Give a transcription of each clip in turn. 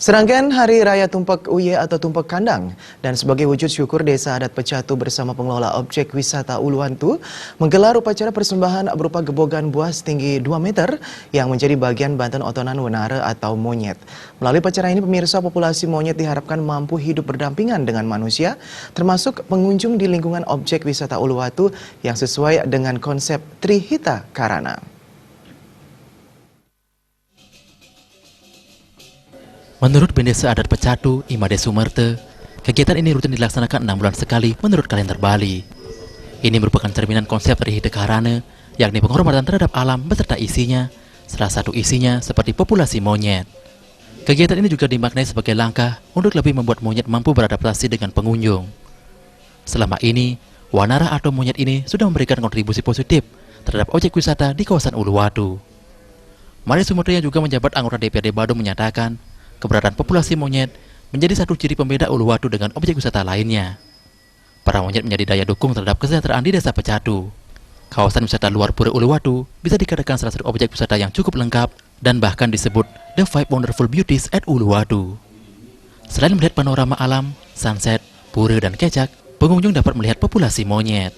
Serangkaian Hari Raya Tumpak Uye atau Tumpak Kandang dan sebagai wujud syukur Desa Adat Pecatu bersama pengelola objek wisata Uluwatu menggelar upacara persembahan berupa gebogan buah setinggi 2 meter yang menjadi bagian Banten Otonan Wenara atau monyet. Melalui upacara ini pemirsa, populasi monyet diharapkan mampu hidup berdampingan dengan manusia, termasuk pengunjung di lingkungan objek wisata Uluwatu yang sesuai dengan konsep Trihita Karana. Menurut Desa Adat Pecatu, Imade Sumerte, kegiatan ini rutin dilaksanakan 6 bulan sekali menurut kalender Bali. Ini merupakan cerminan konsep Trihita Karana, yakni penghormatan terhadap alam beserta isinya, salah satu isinya seperti populasi monyet. Kegiatan ini juga dimaknai sebagai langkah untuk lebih membuat monyet mampu beradaptasi dengan pengunjung. Selama ini, wanara atau monyet ini sudah memberikan kontribusi positif terhadap objek wisata di kawasan Uluwatu. Imade Sumerte yang juga menjabat anggota DPRD Badung menyatakan, keberadaan populasi monyet menjadi satu ciri pembeda Uluwatu dengan objek wisata lainnya. Para monyet menjadi daya dukung terhadap kesejahteraan di Desa Pecatu. Kawasan wisata luar Pura Uluwatu bisa dikatakan salah satu objek wisata yang cukup lengkap dan bahkan disebut The Five Wonderful Beauties at Uluwatu. Selain melihat panorama alam, sunset, pura dan kecak, pengunjung dapat melihat populasi monyet.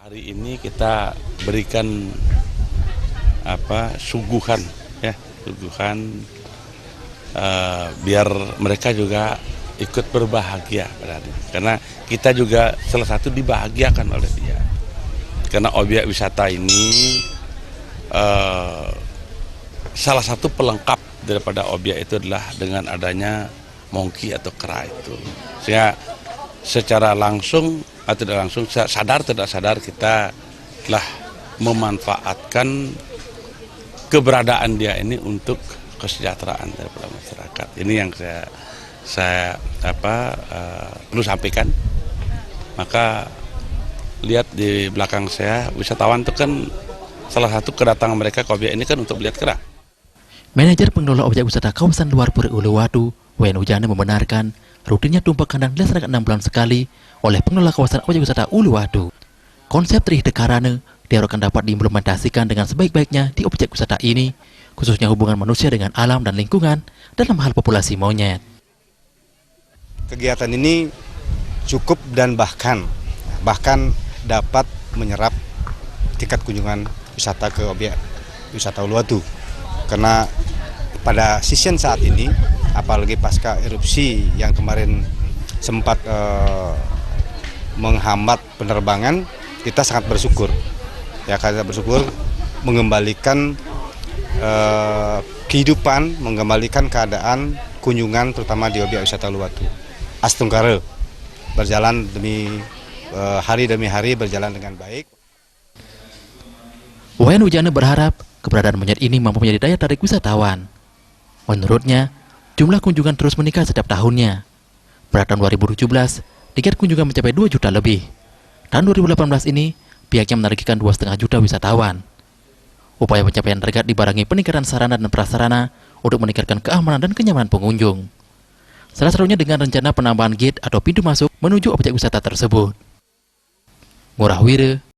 Hari ini kita berikan suguhan, biar mereka juga ikut berbahagia karena kita juga salah satu dibahagiakan oleh dia, karena objek wisata ini salah satu pelengkap daripada objek itu adalah dengan adanya monkey atau kera itu, sehingga secara langsung atau tidak langsung, sadar tidak sadar kita telah memanfaatkan keberadaan dia ini untuk kesejahteraan daripada masyarakat. Ini yang saya perlu sampaikan. Maka lihat di belakang saya, wisatawan itu kan salah satu kedatangan mereka ke objek ini kan untuk melihat kera. Manajer pengelola objek wisata kawasan luar Pura Uluwatu, Wen Ujana, membenarkan rutinnya tumpak kandang dilaksanakan 6 bulan sekali oleh pengelola kawasan objek wisata Uluwatu. Konsep Trihita Karana diharapkan dapat diimplementasikan dengan sebaik-baiknya di objek wisata ini, khususnya hubungan manusia dengan alam dan lingkungan dalam hal populasi monyet. Kegiatan ini cukup dan bahkan dapat menyerap tingkat kunjungan wisata ke objek wisata Uluwatu. Karena pada season saat ini, apalagi pasca erupsi yang kemarin sempat menghambat penerbangan, kita sangat bersyukur. Kita bersyukur mengembalikan kehidupan, mengembalikan keadaan kunjungan terutama di objek wisata Uluwatu. Astungkara berjalan hari demi hari berjalan dengan baik. Wen Ujana berharap keberadaan monyet ini mampu menjadi daya tarik wisatawan. Menurutnya, jumlah kunjungan terus meningkat setiap tahunnya. Pada tahun 2017, tiket kunjungan mencapai 2 juta lebih. Tahun 2018 ini, pihaknya menargetkan 2,5 juta wisatawan. Upaya pencapaian target dibarengi peningkatan sarana dan prasarana untuk meningkatkan keamanan dan kenyamanan pengunjung. Salah satunya dengan rencana penambahan gate atau pintu masuk menuju objek wisata tersebut. Ngurah Wire,